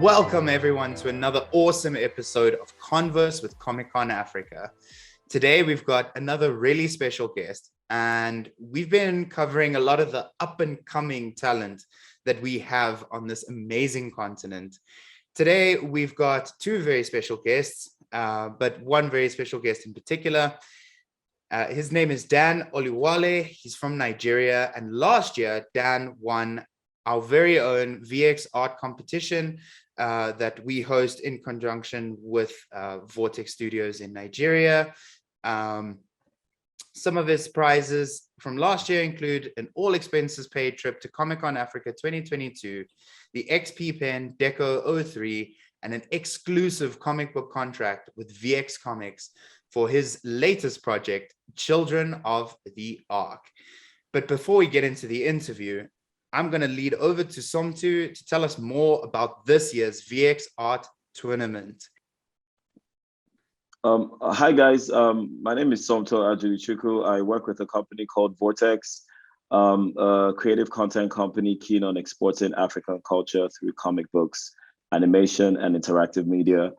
Welcome everyone to another awesome episode of Converse with Comic-Con Africa. Today we've got another really special guest, and we've been covering a lot of the up and coming talent that we have on this amazing continent. Today we've got two very special guests, but one very special guest in particular. His name is Dan Oluwale. He's from Nigeria, and last year Dan won our very own VX art competition that we host in conjunction with Vortex Studios in Nigeria. Some of his prizes from last year include an all expenses paid trip to Comic-Con Africa 2022, the XP Pen Deco 03, and an exclusive comic book contract with VX Comics for his latest project, Children of the Ark. But before we get into the interview, I'm going to lead over to Somtu to tell us more about this year's VX Art Tournament. Hi guys, my name is Somto Ajulichuku. I work with a company called Vortex, a creative content company keen on exporting African culture through comic books, animation, and interactive media.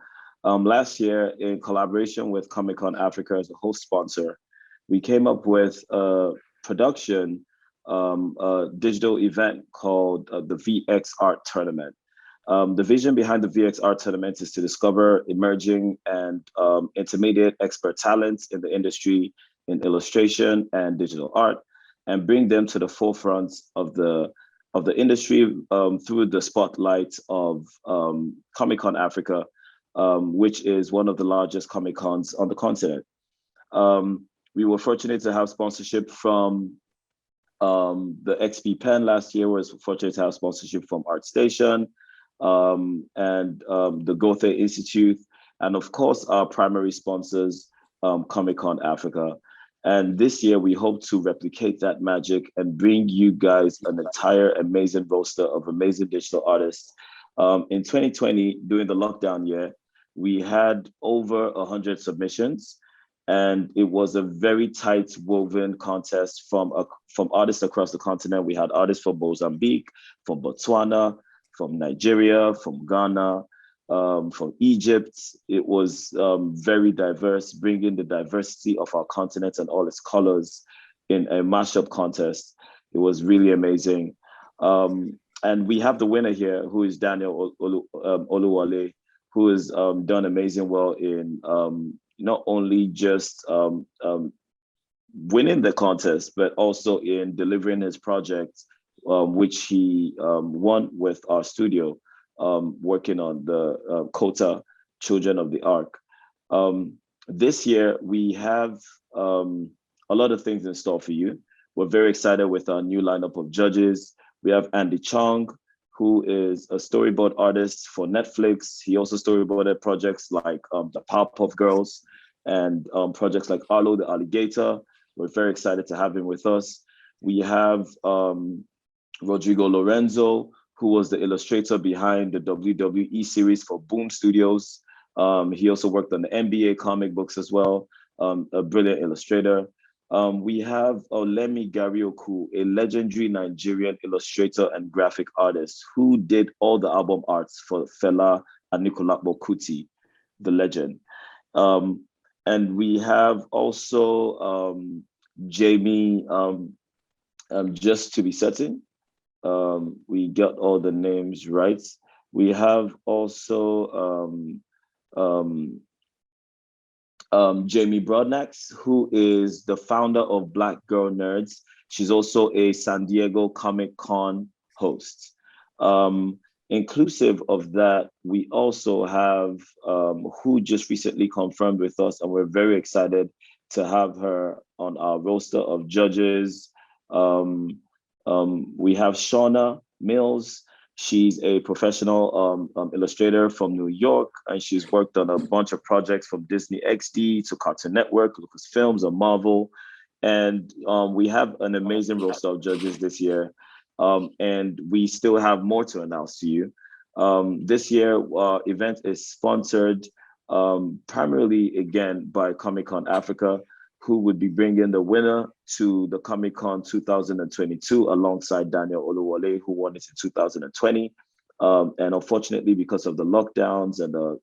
Last year, in collaboration with Comic-Con Africa as a host sponsor, we came up with a production a digital event called the VX Art Tournament. The vision behind the VX Art Tournament is to discover emerging and intermediate expert talents in the industry in illustration and digital art, and bring them to the forefront of the industry through the spotlight of Comic-Con Africa, which is one of the largest Comic-Cons on the continent. We were fortunate to have sponsorship from the XP Pen last year. Was fortunate to have sponsorship from ArtStation and the Goethe Institute, and of course our primary sponsors, Comic-Con Africa. And this year we hope to replicate that magic and bring you guys an entire amazing roster of amazing digital artists. In 2020, during the lockdown year, we had over 100 submissions. And it was a very tight woven contest from artists across the continent. We had artists from Mozambique, from Botswana, from Nigeria, from Ghana, from Egypt. It was very diverse, bringing the diversity of our continent and all its colors in a mashup contest. It was really amazing. And we have the winner here, who is Daniel Oluwale, who has done amazing well in not only just winning the contest, but also in delivering his project, which he won with our studio, working on the Kota Children of the Ark. This year, we have a lot of things in store for you. We're very excited with our new lineup of judges. We have Andy Chong, who is a storyboard artist for Netflix. He also storyboarded projects like the Powerpuff Girls and projects like Arlo the Alligator. We're very excited to have him with us. We have Rodrigo Lorenzo, who was the illustrator behind the WWE series for Boom Studios. He also worked on the NBA comic books as well, a brilliant illustrator. We have Olemi Garioku, a legendary Nigerian illustrator and graphic artist who did all the album arts for Fela Anikulapo Kuti, the legend. And we have also Jamie, just to be certain, we got all the names right. We have also Jamie Broadnax, who is the founder of Black Girl Nerds. She's also a San Diego Comic-Con host. Inclusive of that, we also have who just recently confirmed with us, and we're very excited to have her on our roster of judges. We have Shauna Mills. She's a professional illustrator from New York, and she's worked on a bunch of projects from Disney XD to Cartoon Network, Lucasfilms, and Marvel. And we have an amazing roster of judges this year. And we still have more to announce to you. This year, our event is sponsored primarily, again, by Comic-Con Africa, who would be bringing the winner to the Comic-Con 2022 alongside Daniel Oluwale, who won it in 2020. And unfortunately, because of the lockdowns and the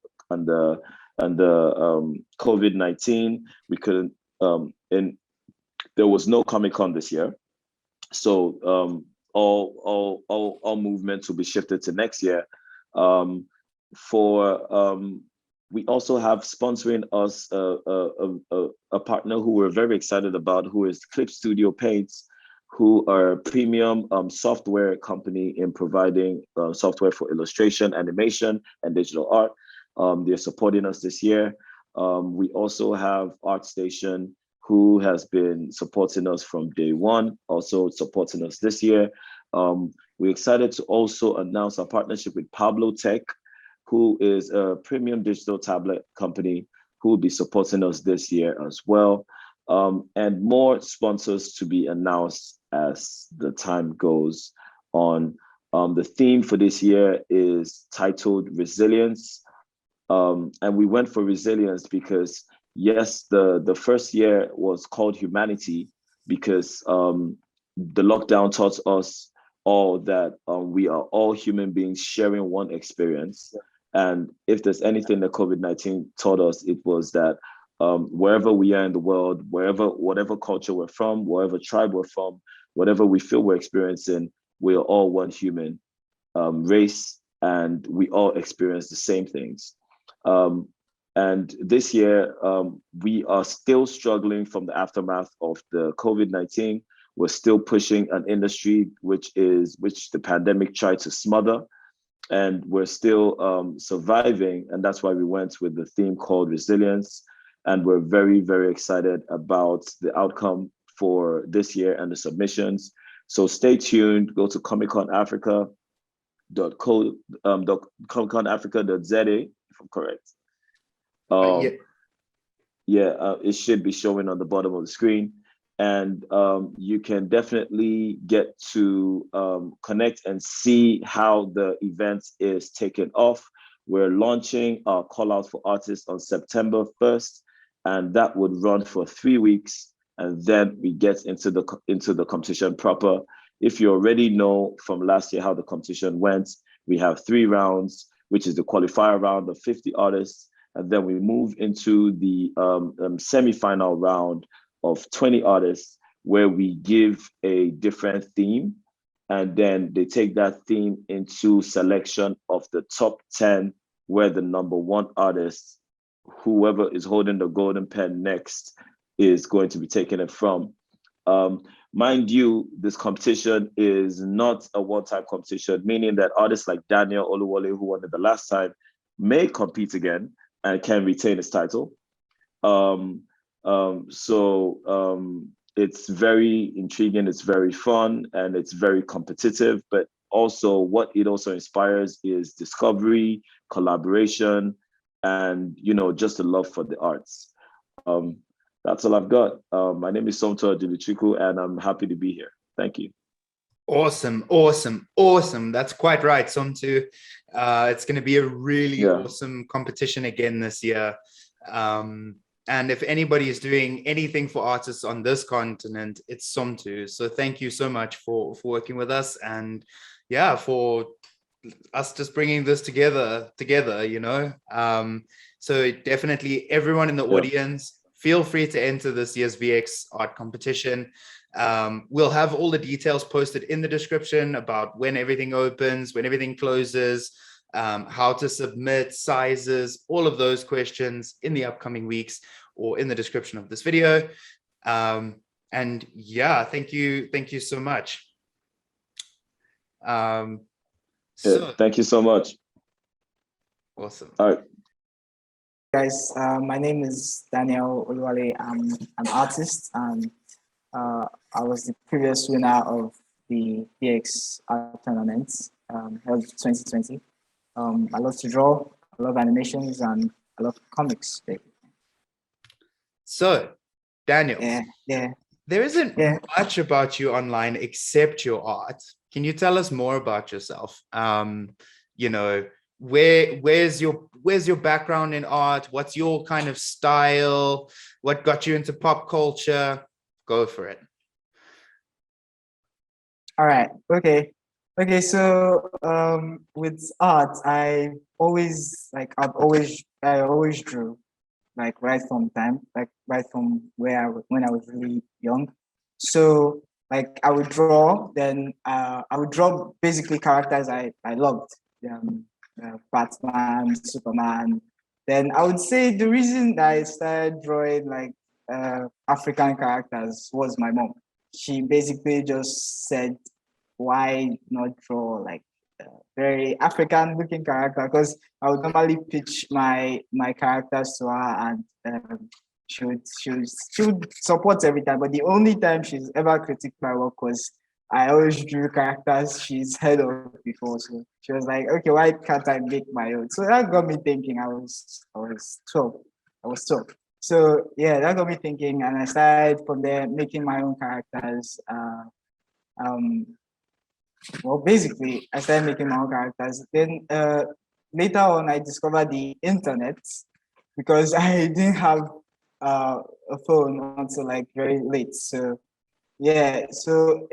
COVID-19, we couldn't. And there was no Comic-Con this year, so all movements will be shifted to next year. Um, for We also have sponsoring us a partner who we're very excited about, who is Clip Studio Paints, who are a premium software company in providing software for illustration, animation, and digital art. They're supporting us this year. We also have ArtStation, who has been supporting us from day one, also supporting us this year. We're excited to also announce our partnership with Pablo Tech, who is a premium digital tablet company who will be supporting us this year as well. And more sponsors to be announced as the time goes on. The theme for this year is titled Resilience. And we went for resilience because, yes, the first year was called Humanity because the lockdown taught us all that we are all human beings sharing one experience. And if there's anything that COVID-19 taught us, it was that wherever we are in the world, whatever culture we're from, whatever tribe we're from, whatever we feel we're experiencing, we are all one human race, and we all experience the same things. And this year, we are still struggling from the aftermath of the COVID-19. We're still pushing an industry which the pandemic tried to smother, and we're still surviving. And that's why we went with the theme called Resilience. And we're very, very excited about the outcome for this year and the submissions. So stay tuned. Go to comicconafrica.co.africa.za, if I'm correct. It should be showing on the bottom of the screen. And you can definitely get to connect and see how the event is taken off. We're launching our call out for artists on September 1st, and that would run for 3 weeks. And then we get into the competition proper. If you already know from last year how the competition went, we have 3 rounds, which is the qualifier round of 50 artists. And then we move into the semi-final round of 20 artists, where we give a different theme. And then they take that theme into selection of the top 10, where the number 1 artist, whoever is holding the golden pen next, is going to be taking it from. Mind you, this competition is not a one-time competition, meaning that artists like Daniel Oluwale, who won it the last time, may compete again and can retain his title. It's very intriguing, it's very fun, and it's very competitive. But also what it also inspires is discovery, collaboration, and just a love for the arts. That's all I've got. My name is Somto Adilichukwu, and I'm happy to be here. Thank you. Awesome. That's quite right, Somto. It's going to be a really awesome competition again this year. And if anybody is doing anything for artists on this continent, it's Somto. So thank you so much for working with us, and for us just bringing this together. So definitely everyone in the audience, feel free to enter this year's VX art competition. We'll have all the details posted in the description about when everything opens, when everything closes, how to submit, sizes, all of those questions in the upcoming weeks or in the description of this video. And thank you so much. Thank you so much. Awesome. All right. Guys, my name is Daniel Oluwale. I'm an artist, and I was the previous winner of the VX art tournament held 2020. I love to draw, I love animations, and I love comics. So, Daniel, there isn't much about you online except your art. Can you tell us more about yourself? Where's your background in art? What's your kind of style? What got you into pop culture? Go for it. All right. Okay. Okay, so with art, I always drew, like right from when I was really young. So like I would draw, then I would draw basically characters I loved, Batman, Superman. Then I would say the reason that I started drawing like African characters was my mom. She basically just said, why not draw like a very African looking character? Because I would normally pitch my characters to her, and she would support every time. But the only time she's ever critiqued my work was I always drew characters she's heard of before. So she was like, okay, why can't I make my own? So that got me thinking. I was 12. I was 12. So yeah, that got me thinking, and I started from there making my own characters. Um, well, basically, I started making my own characters. Then later on, I discovered the internet because I didn't have a phone until like very late. So yeah, so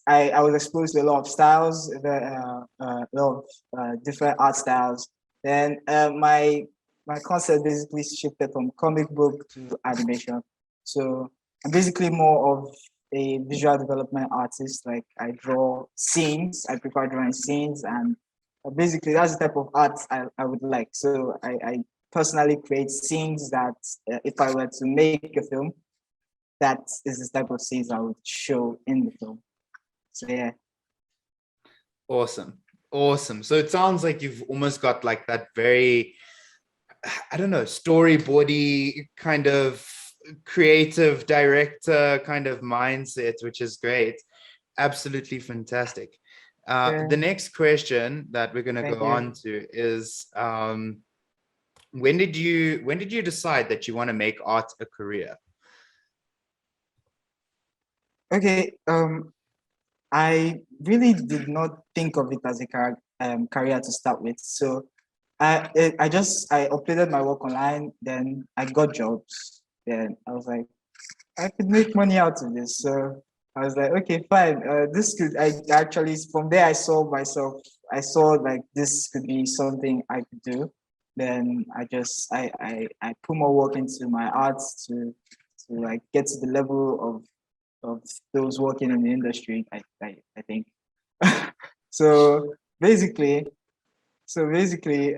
I was exposed to a lot of styles, a lot of different art styles. Then my concept basically shifted from comic book to animation. So I'm basically more of a visual development artist. Like I draw scenes. I prefer drawing scenes, and basically that's the type of art I would like. So I personally create scenes that if I were to make a film, that is the type of scenes I would show in the film. So yeah. Awesome. Awesome. So it sounds like you've almost got like that very, I don't know, storyboardy kind of creative director kind of mindset, which is great. Absolutely fantastic. Yeah. The next question that we're going to Thank go you. on to is, when did you decide that you want to make art a career? Okay. I really did not think of it as a career to start with. So I uploaded my work online, then I got jobs. Then I was like, I could make money out of this. So I was like, okay, fine. This could I actually from there I saw myself. I saw like this could be something I could do. Then I put more work into my arts to like get to the level of those working in the industry. I think. so basically, so basically,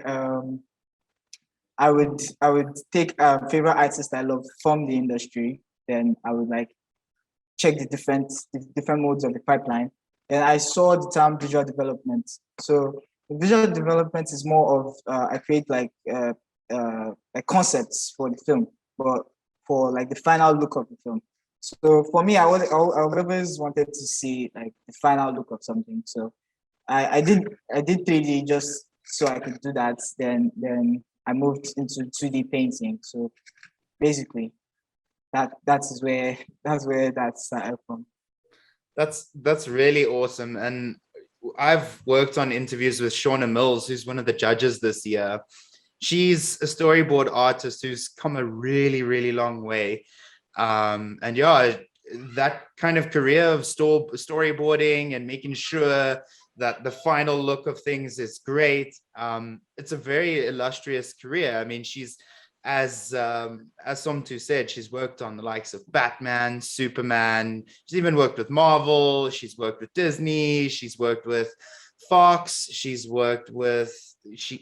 I would take a favorite artist I love from the industry. Then I would like check the different modes of the pipeline. And I saw the term visual development. So visual development is more of I create like concepts for the film, but for like the final look of the film. So for me, I always wanted to see like the final look of something. So I did 3D just so I could do that. Then I moved into 2D painting. So basically that's where that started from. That's really awesome. And I've worked on interviews with Shauna Mills, who's one of the judges this year. She's a storyboard artist who's come a really, really long way. And yeah, that kind of career of storyboarding and making sure that the final look of things is great. It's a very illustrious career. I mean, she's as Somtu said, she's worked on the likes of Batman, Superman. She's even worked with Marvel. She's worked with Disney. She's worked with Fox. She's worked with she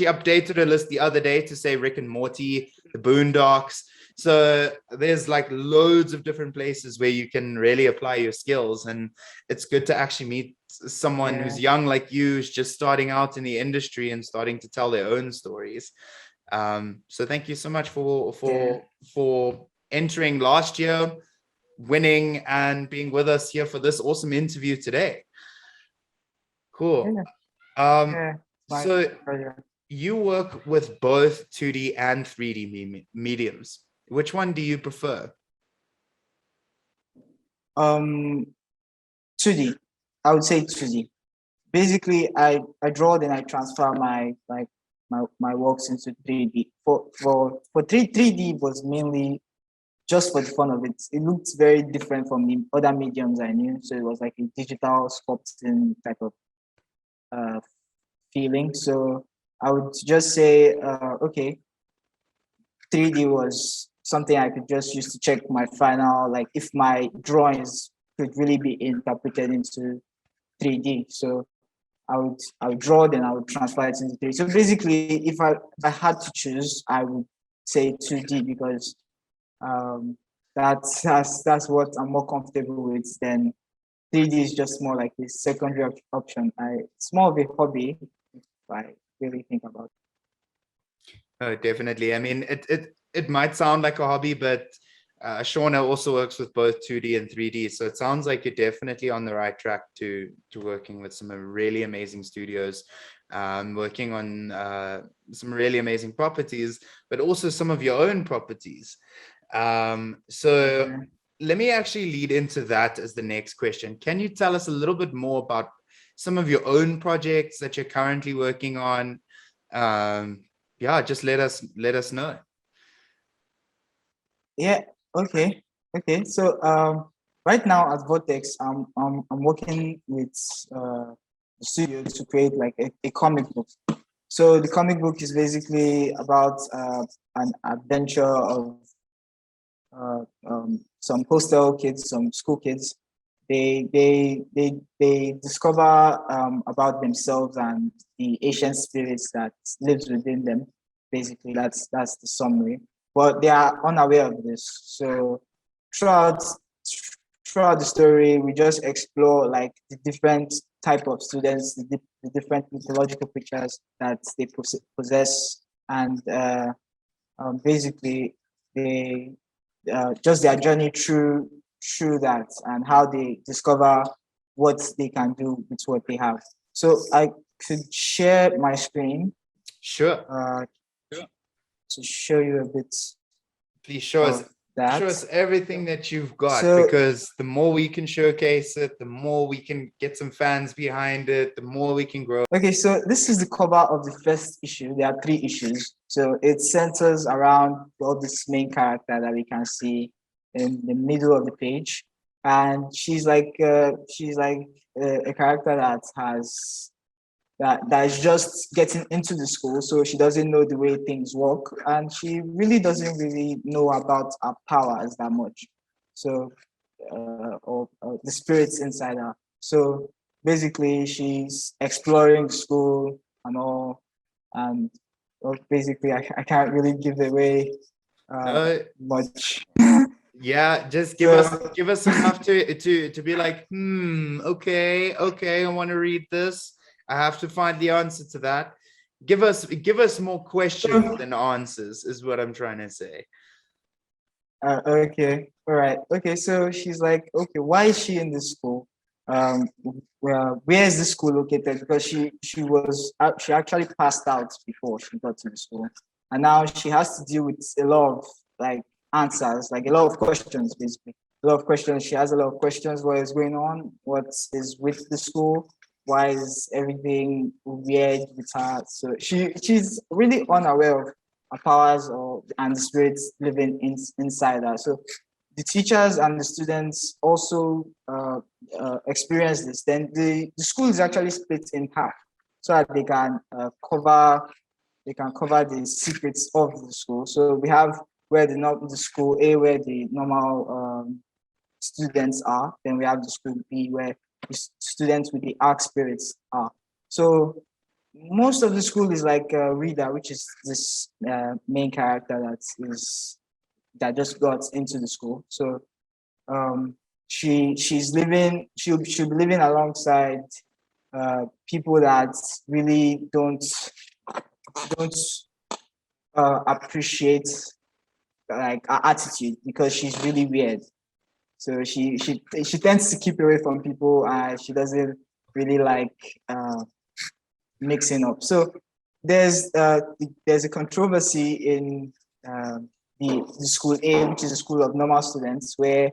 updated her list the other day to say Rick and Morty, the Boondocks. So there's like loads of different places where you can really apply your skills, and it's good to actually meet someone who's young like you, who's just starting out in the industry and starting to tell their own stories. So thank you so much for entering last year, winning, and being with us here for this awesome interview today. Cool. Yeah, So you work with both 2D and 3D mediums. Which one do you prefer? 2D. I would say 2D. Basically, I draw, then I transfer my works into 3D. For 3D was mainly just for the fun of it. It looked very different from the other mediums I knew. So it was like a digital sculpting type of uh, feeling. So I would just say, okay, 3D was something I could just use to check my final, like if my drawings could really be interpreted into 3D. So I would draw, then I would transfer it into 3D. So basically, if I had to choose, I would say 2D because that's what I'm more comfortable with. Then 3D is just more like the secondary option. It's more of a hobby if I really think about it. Oh, definitely. I mean, it might sound like a hobby, but Shauna also works with both 2D and 3D. So it sounds like you're definitely on the right track to working with some really amazing studios, working on some really amazing properties, but also some of your own properties. So let me actually lead into that as the next question. Can you tell us a little bit more about some of your own projects that you're currently working on? Yeah, just let us know. Yeah. Okay. Okay. So right now at Vortex, I'm working with the studio to create like a comic book. So the comic book is basically about an adventure of some hostel kids, some school kids. They discover about themselves and the ancient spirits that lives within them. Basically, that's the summary. But they are unaware of this. So throughout throughout the story, we just explore like the different type of students, the different mythological creatures that they possess, and basically they just their journey through that and how they discover what they can do with what they have. So I could share my screen Sure. to show you a bit Please show us of that. everything that you've got, So because the more we can showcase it, the more we can get some fans behind it, the more we can grow. okay, so this is the cover of the first issue. There are 3 issues. So it centers around all this main character that we can see in the middle of the page. And she's like a character that is just getting into the school, so she doesn't know the way things work, and she really doesn't really know about her powers that much. So or the spirits inside her. So basically, she's exploring the school and all, and well, basically, I can't really give away No, much. yeah, just So give us enough to be like, okay, I want to read this. I have to find the answer to that. Give us more questions than answers, is what I'm trying to say. okay, all right, okay. So she's like, okay, why is she in this school? Well, where is the school located? Because she actually passed out before she got to the school, and now she has to deal with a lot of like answers, like a lot of questions, basically. A lot of questions. She has a lot of questions. What is going on? What is with the school? Why is everything weird with her? So she's really unaware of her powers and the spirits living inside her. So the teachers and the students also experience this. Then the school is actually split in half so that they can cover the secrets of the school. So we have where the school A, where the normal students are. Then we have the school B, where the students with the arc spirits are. So most of the school is like Rita, which is this main character that just got into the school. So she'll be living alongside people that really don't appreciate like her attitude, because she's really weird. So she tends to keep away from people, and she doesn't really like mixing up. So there's a controversy in the school A, which is a school of normal students, where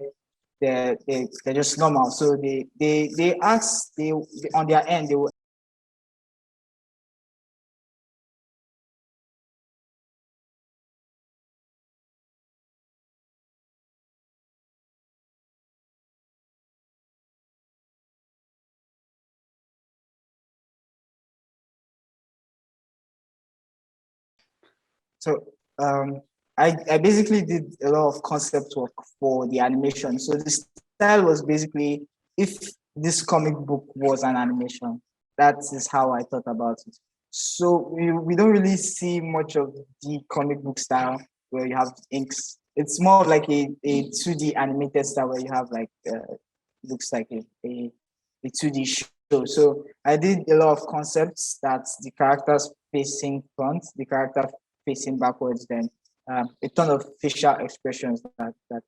they're just normal. So they ask they on their end they will So I basically did a lot of concept work for the animation. So the style was basically, if this comic book was an animation, that is how I thought about it. So we don't really see much of the comic book style where you have inks. It's more like a 2D animated style where you have like looks like a 2D show. So I did a lot of concepts that the characters facing front, the character facing backwards, then a ton of facial expressions that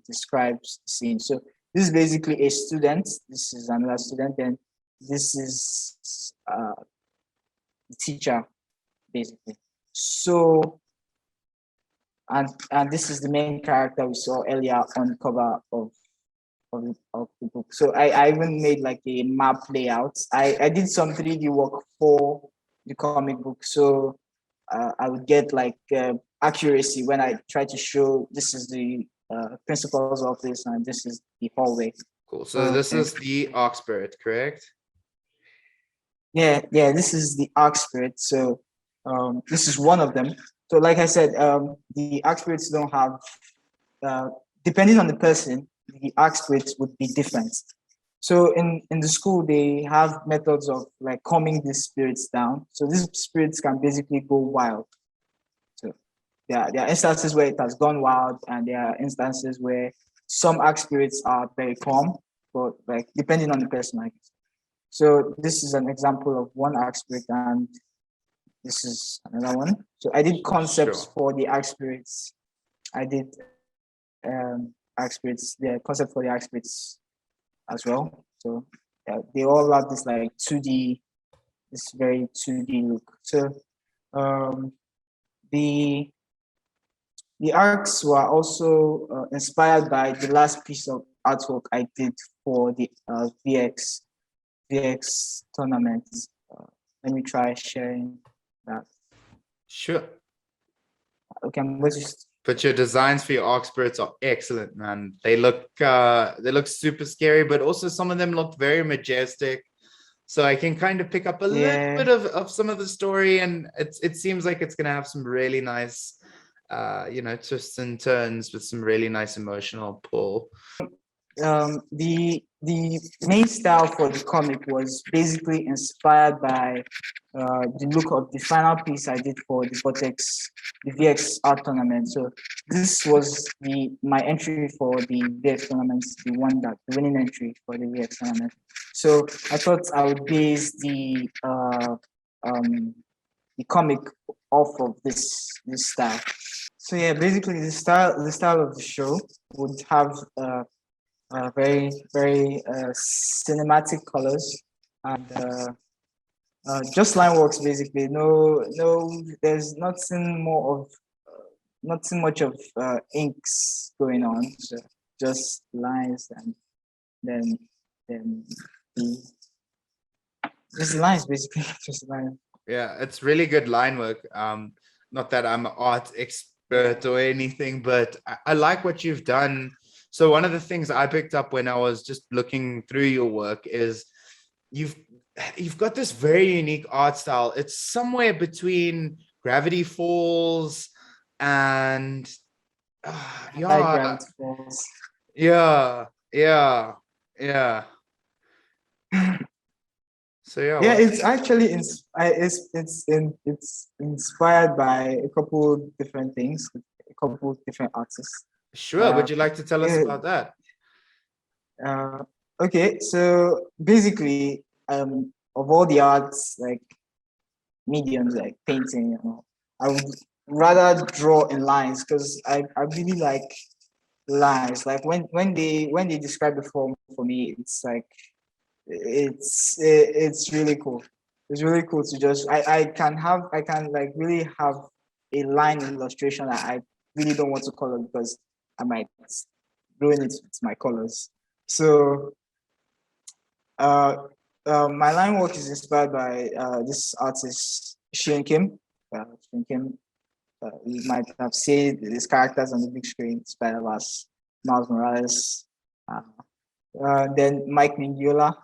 describes the scene. So this is basically a student. This is another student, and this is the teacher, basically. So and this is the main character we saw earlier on the cover of the book. So I even made like a map layout. I did some 3D work for the comic book. So I would get like accuracy when I try to show this is the principal's office and this is the hallway. Cool. So this is the Ox Spirit, correct? Yeah, this is the Arc Spirit. So this is one of them. So like I said, the Arc Spirits don't have, depending on the person, the Arc Spirits would be different. So in the school, they have methods of like calming these spirits down. So these spirits can basically go wild. So there are instances where it has gone wild, and there are instances where some Arc Spirits are very calm, but like depending on the person, I guess. So this is an example of one Arc Spirit, and this is another one. So I did concepts for the Arc Spirits. I did Arc Spirits, the concept for the Arc Spirits as well. So they all have this like 2D, this very 2D look. So the arcs were also inspired by the last piece of artwork I did for the VX tournament. Let me try sharing that. Sure. Okay, I'm going to. But your designs for your Ox Spirits are excellent, man. They look super scary, but also some of them look very majestic. So I can kind of pick up a little bit of some of the story, and it seems like it's gonna have some really nice twists and turns with some really nice emotional pull. The main style for the comic was basically inspired by the look of the final piece I did for the VX art tournament. So this was my entry for the VX tournament, the winning entry for the VX tournament. So I thought I would base the comic off of this style. So yeah, basically the style of the show would have very cinematic colors, and just line works basically. No, there's nothing much of inks going on. So just lines, and then just lines basically. Just lines. Yeah, it's really good line work. Not that I'm an art expert or anything, but I like what you've done. So one of the things I picked up when I was just looking through your work is you've got this very unique art style. It's somewhere between Gravity Falls and Gravity Falls. Yeah. So yeah, it's actually it's inspired by a couple different things, a couple different artists. Sure. Would you like to tell us about that? Okay, so basically, of all the arts, like mediums, like painting, I would rather draw in lines, because I really like lines. Like when they describe the form for me, it's like it's really cool. It's really cool to just I can like really have a line illustration that I really don't want to color, because I might ruin it with my colors. So my line work is inspired by this artist Shin Kim. Shin Kim, you might have seen these characters on the big screen, Spider-Verse, Miles Morales. Then Mike Mingiola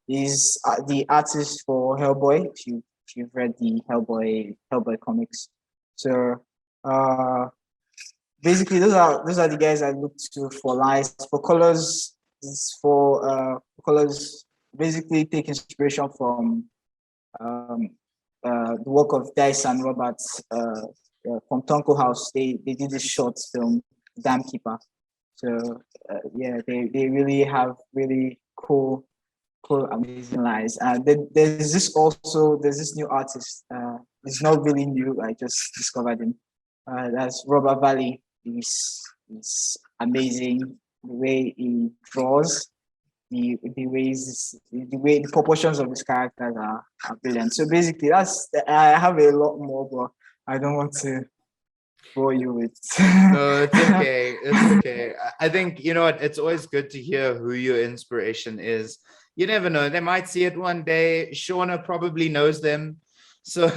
is the artist for Hellboy. If you've read the Hellboy comics, So basically those are the guys I look to for lines. For colors, for colors, basically take inspiration from the work of Dice and Roberts from Tonko House. They did this short film, Dam Keeper. So yeah, they really have really cool, amazing lines. And then there's this new artist. It's not really new. I just discovered him. That's Robert Valley. He's amazing. The way he draws, the proportions of his characters are brilliant. So basically, I have a lot more, but I don't want to bore you with. No, it's okay. It's okay. I think, you know what, it's always good to hear who your inspiration is. You never know. They might see it one day. Shauna probably knows them. So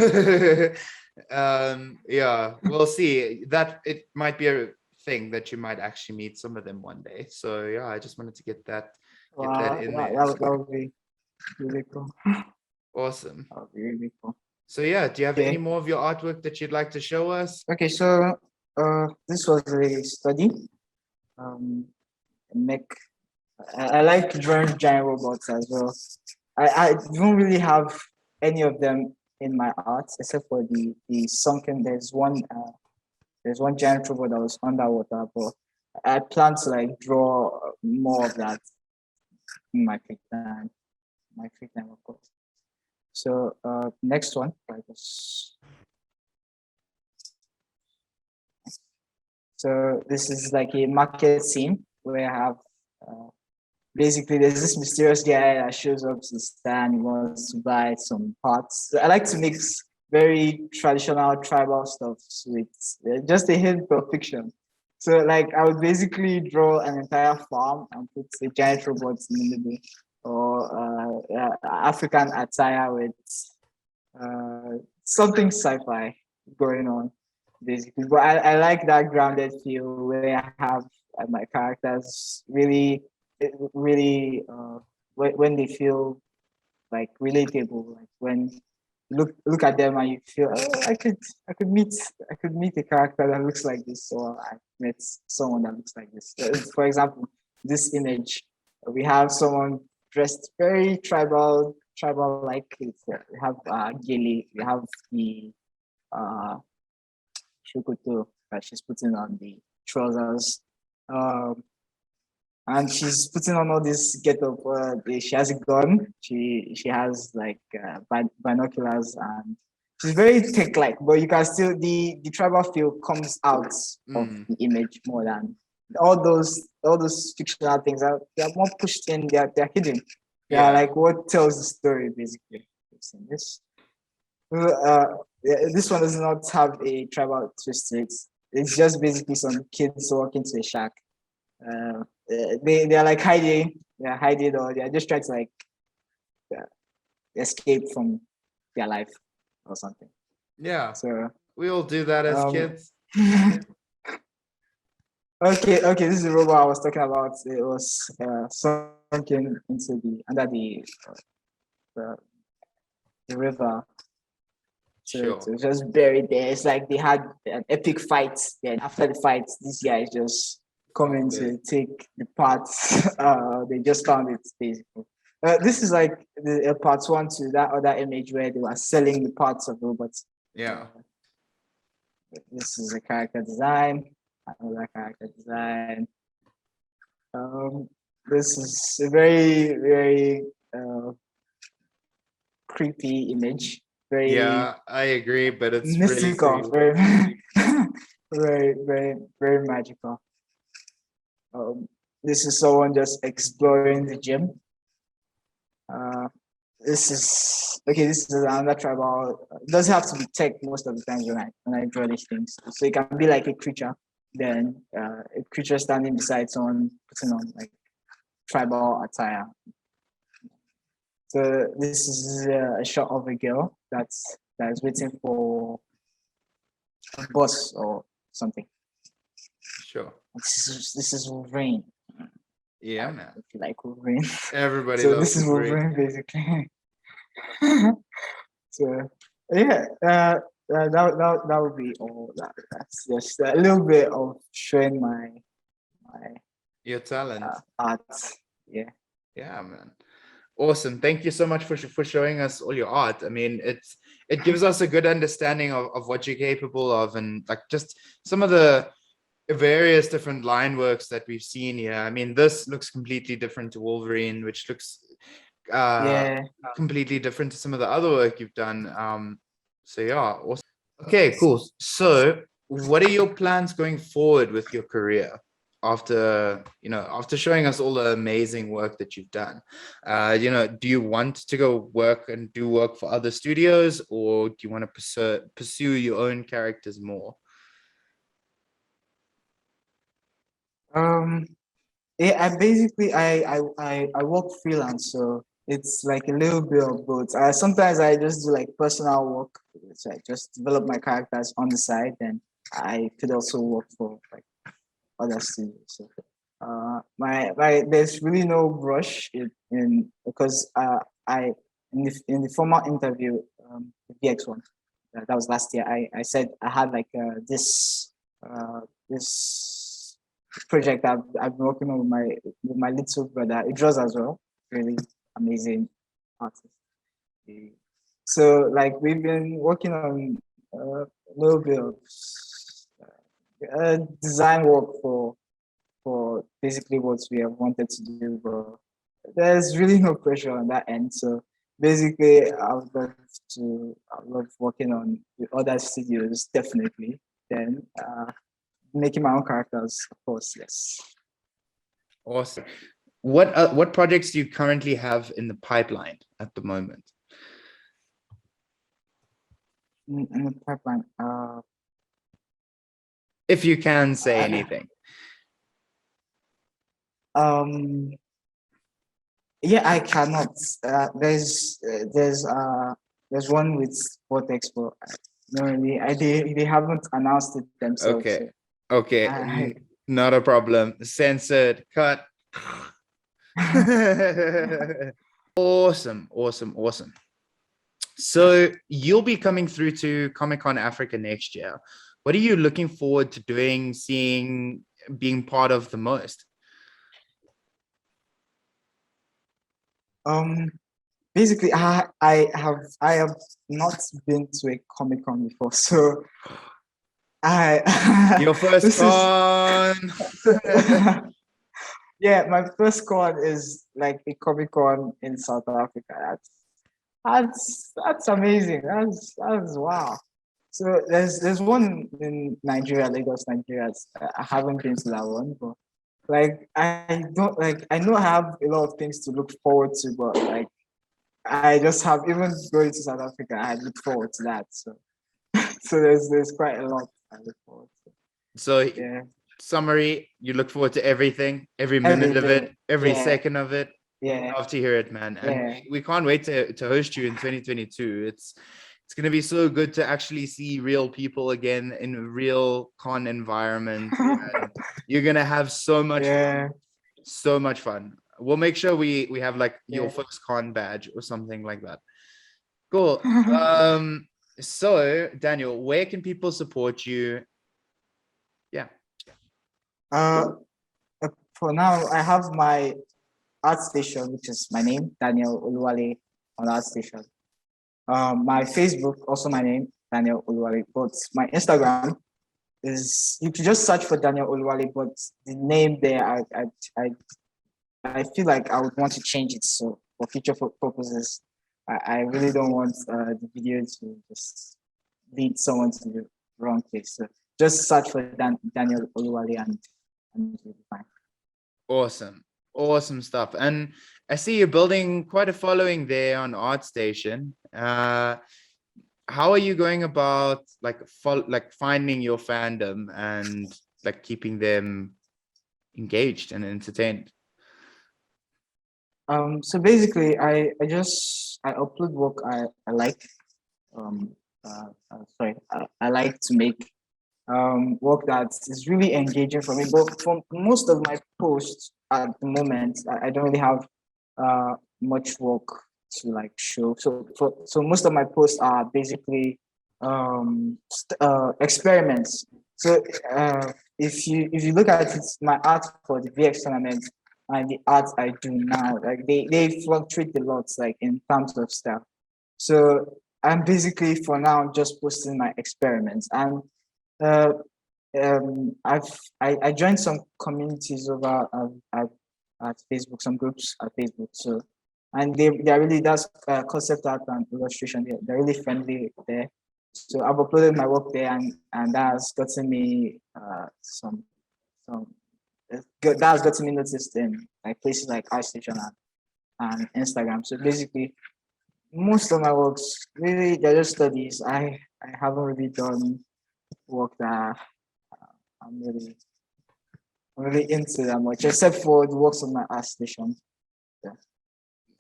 yeah, we'll see. That it might be a thing that you might actually meet some of them one day. So yeah, I just wanted to get that in there. That would be really cool. Awesome. That would be really cool. So yeah, do you have Okay. any more of your artwork that you'd like to show us? Okay, so this was a study. Mech. I like drawing giant robots as well. I don't really have any of them in my art except for the sunken. There's one giant robot that was underwater, but I plan to like draw more of that in my free time. Of course. So next one, so this is like a market scene where I have basically there's this mysterious guy that shows up to the stand. He wants to buy some parts. So I like to mix very traditional tribal stuff with just a hint of fiction. So like I would basically draw an entire farm and put a giant robot in the middle, or African attire with something sci-fi going on, basically. But I like that grounded feel where I have my characters really when they feel like relatable, like when look at them and you feel, oh, I could meet a character that looks like this, or I met someone that looks like this. For example, this image, we have someone dressed very tribal like. We have Gili, we have the shukuto that she's putting on the trousers. And she's putting on all this getup. She has a gun. She has like binoculars, and she's very tech-like. But you can still the tribal feel comes out of the image more than all those fictional things. They are more pushed in. They're hidden. They are like what tells the story basically. This this one does not have a tribal twist to it. It's just basically some kids walking to a shack. They're like hiding, or they're just trying to like escape from their life or something. Yeah. So we all do that as kids. Okay, this is the robot I was talking about. It was sunken into under the river. So Sure. it was just buried there. It's like they had an epic fight. Then after the fight, this guy is just coming to take the parts. They just found it basically. This is like the part one to that other image where they were selling the parts of robots. Yeah. This is a character design. Another character design. This is a very, very creepy image. Very I agree, but it's mystical. really Very, very, very magical. This is someone just exploring the gym. This is another tribal. It doesn't have to be tech most of the times when I draw these things. So it can be like a creature, then a creature standing beside someone putting on like tribal attire. So this is a shot of a girl that is waiting for a bus or something. Sure. This is Wolverine. Yeah, man. If you like Wolverine. Everybody So loves this is Wolverine basically. So yeah, that would be all. That's just a little bit of showing my Your talent. art. Yeah. Yeah, man. Awesome. Thank you so much for showing us all your art. I mean, it gives us a good understanding of what you're capable of, and like just some of the various different line works that we've seen here. I mean, this looks completely different to Wolverine, which looks Yeah. completely different to some of the other work you've done. So yeah, awesome. Okay, cool. So what are your plans going forward with your career after, after showing us all the amazing work that you've done? Do you want to go work and do work for other studios, or do you want to pursue your own characters more? Yeah, I work freelance, so it's like a little bit of both. Sometimes I just do like personal work, so I just develop my characters on the side, and I could also work for like other studios. So, my there's really no rush in because I in the former interview, the VX1, that was last year. I said I had like this project I've been working on with my little brother. It draws as well. Really amazing artist. So like we've been working on a little bit of design work for basically what we have wanted to do, but there's really no pressure on that end. So basically, I love working on the other studios, definitely. Then making my own characters, of course, yes. Awesome. What projects do you currently have in the pipeline at the moment? In the pipeline, If you can say anything. Yeah, I cannot. There's one with Vortex, but no, really, they haven't announced it themselves. Okay. So Okay. Not a problem. Censored. Cut. Awesome. Awesome. Awesome. So you'll be coming through to Comic-Con Africa next year. What are you looking forward to doing, seeing, being part of the most? Basically, I have not been to a Comic Con before, so Your first con. Yeah, my first con is like a Comic Con in South Africa. That's amazing. That's wow. So there's one in Nigeria, Lagos, Nigeria. I haven't been to that one, but like I know I have a lot of things to look forward to, but like I just have even going to South Africa, I look forward to that. So so there's quite a lot I look forward to. So Yeah. summary, you look forward to everything, every minute of it, every Yeah. second of it. Yeah. Love to hear it, man. And Yeah. we can't wait to host you in 2022. It's going to be so good to actually see real people again in a real con environment. And you're going to have so much fun. So much fun. We'll make sure we have like your first con badge or something like that. Cool. So Daniel, where can people support you? Yeah. For now, I have my art station, which is my name, Daniel Oluwale on art station. My Facebook, also my name, Daniel Oluwale. But my Instagram is, you can just search for Daniel Oluwale, but the name there, I feel like I would want to change it. So for future purposes, I really don't want the video to just lead someone to the wrong place. So just search for Daniel Oluwale and you'll be fine. Awesome. Awesome stuff. And I see you're building quite a following there on ArtStation. How are you going about like finding your fandom and like keeping them engaged and entertained? So basically, I upload work I like. I like to make work that is really engaging for me. But for most of my posts at the moment, I don't really have much work to like show. So most of my posts are basically experiments. So if you look at it, my art for the VX tournament and the art I do now, like they fluctuate a lot, like in terms of style. So I'm basically for now just posting my experiments, and uh, I joined some communities over at Facebook, some groups at Facebook. So and they're really, that's concept art and illustration. They're really friendly there. So I've uploaded my work there, and that has gotten me some that has gotten me noticed in like places like iStation and Instagram. So basically, most of my works really they're just studies. I haven't really done work that I'm really I'm really into that much, except for the works of my art station. Yeah.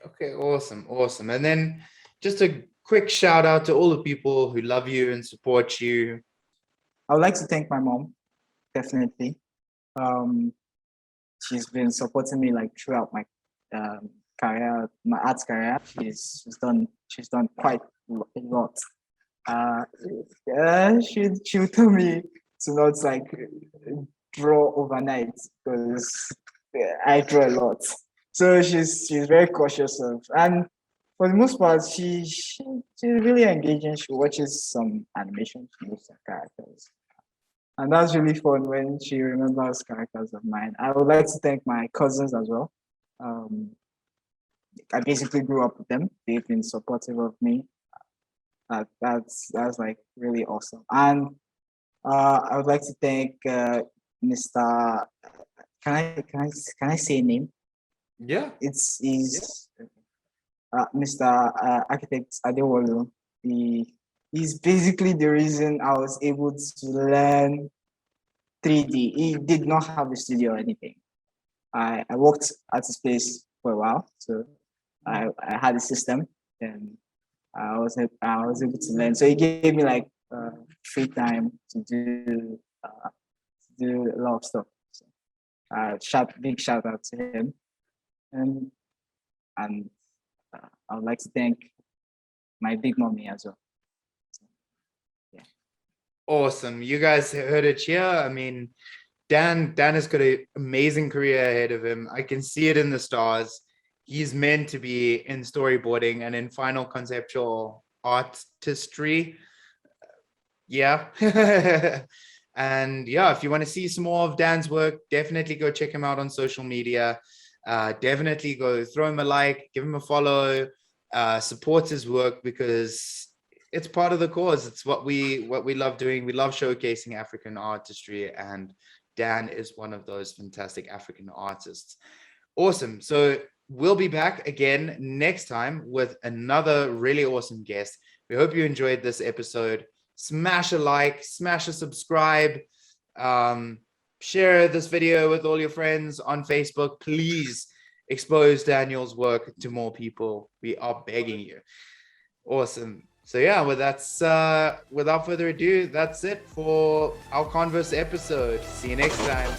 Okay, awesome, awesome. And then just a quick shout out to all the people who love you and support you. I would like to thank my mom, definitely. Um, she's been supporting me like throughout my career, my arts career. She's done quite a lot. Yeah, she would tell me to not like draw overnight because I draw a lot. So she's very cautious of, and for the most part, she's really engaging. She watches some animation, she knows some characters. And that's really fun when she remembers characters of mine. I would like to thank my cousins as well. Um, I basically grew up with them. They've been supportive of me. That's like really awesome. And I would like to thank Mr. Can I say a name? Yeah. It's is Mr. Architect Adewolu. He's basically the reason I was able to learn 3D. He did not have a studio or anything. I worked at his place for a while, so I had a system and I was able to learn. So he gave me like free time to do a lot of stuff. So, big shout out to him, and I would like to thank my big mommy as well. Yeah. Awesome. You guys heard it here. I mean, Dan has got an amazing career ahead of him. I can see it in the stars. He's meant to be in storyboarding and in final conceptual artistry. Yeah. And yeah, if you want to see some more of Dan's work, definitely go check him out on social media. Definitely go throw him a like, give him a follow, support his work because it's part of the cause. It's what we love doing. We love showcasing African artistry, and Dan is one of those fantastic African artists. Awesome. So we'll be back again next time with another really awesome guest. We hope you enjoyed this episode. Smash a like, smash a subscribe, share this video with all your friends on Facebook. Please expose Daniel's work to more people. We are begging you. Awesome. So yeah, without further ado, that's it for our CONverse episode. See you next time.